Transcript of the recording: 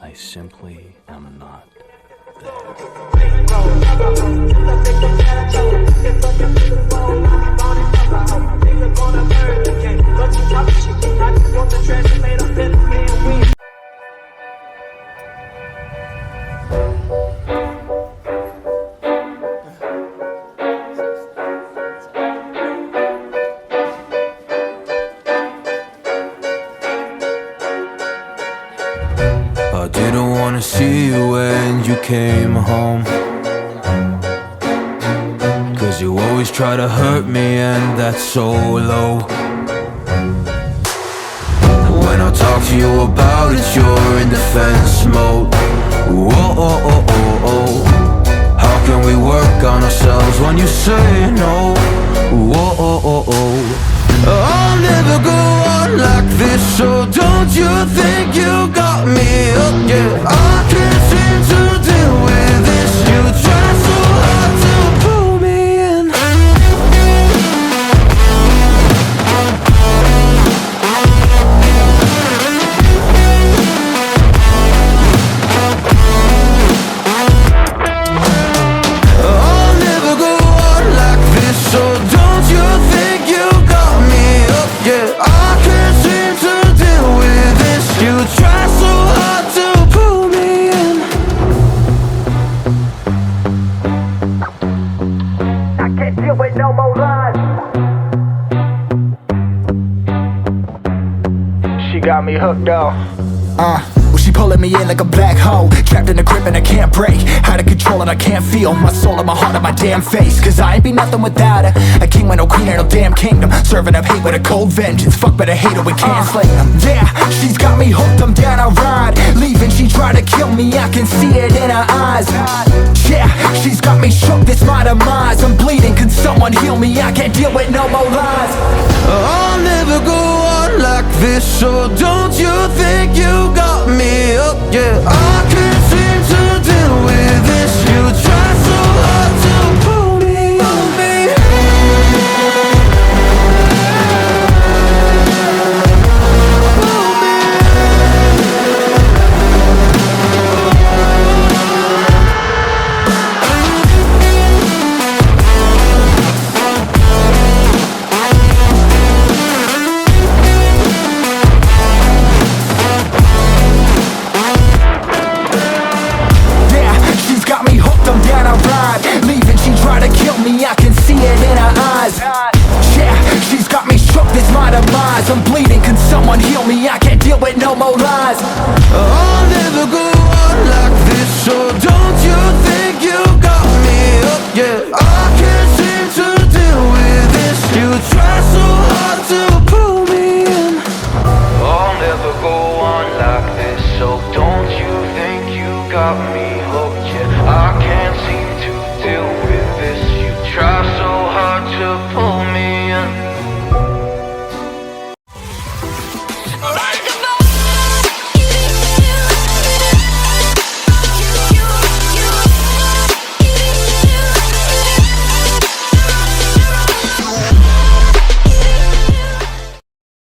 I simply am not there. I didn't wanna see you when you came home, 'cause you always try to hurt me and that's so low. When I talk to you about it, you're in defense mode. Whoa, oh, oh, oh, oh. How can we work on ourselves when you say no? Whoa, oh, oh, oh. I'll never go on like this, so don't you think you got me up? Yeah, I can't seem to deal with this. You try so hard to pull me in. I'll never go on like this, so don't you think you got me up? Yeah, I can't seem to deal with this. You try so hard to pull me in. I can't deal with no more lies. She got me hooked up. Well, she pulling me in like a black hole, trapped in a grip and I can't break. Out of control and I can't feel my soul and my heart on my damn face. 'Cause I ain't be nothing without her. A king with no queen and no damn kingdom, serving up hate with a cold vengeance. Fuck, but I hate her, we can't slay them. Yeah, she's got me hooked, I'm down, I ride. Leaving, she tried to kill me, I can see it in her eyes. Yeah, she's got me shook, this my demise. I'm bleeding, can someone heal me? I can't deal with no more lies. I'll never go on like this, so don't you think you got me up? Yeah, I can't seem to deal with this. You try so hard to pull me on me. Yeah, she's got me hooked, I'm down, I ride. Leaving, she tried to kill me, I can see it in her eyes. Yeah, she's got me shook, this my demise. I'm bleeding, can someone heal me? I can't deal with no more lies. I'll never go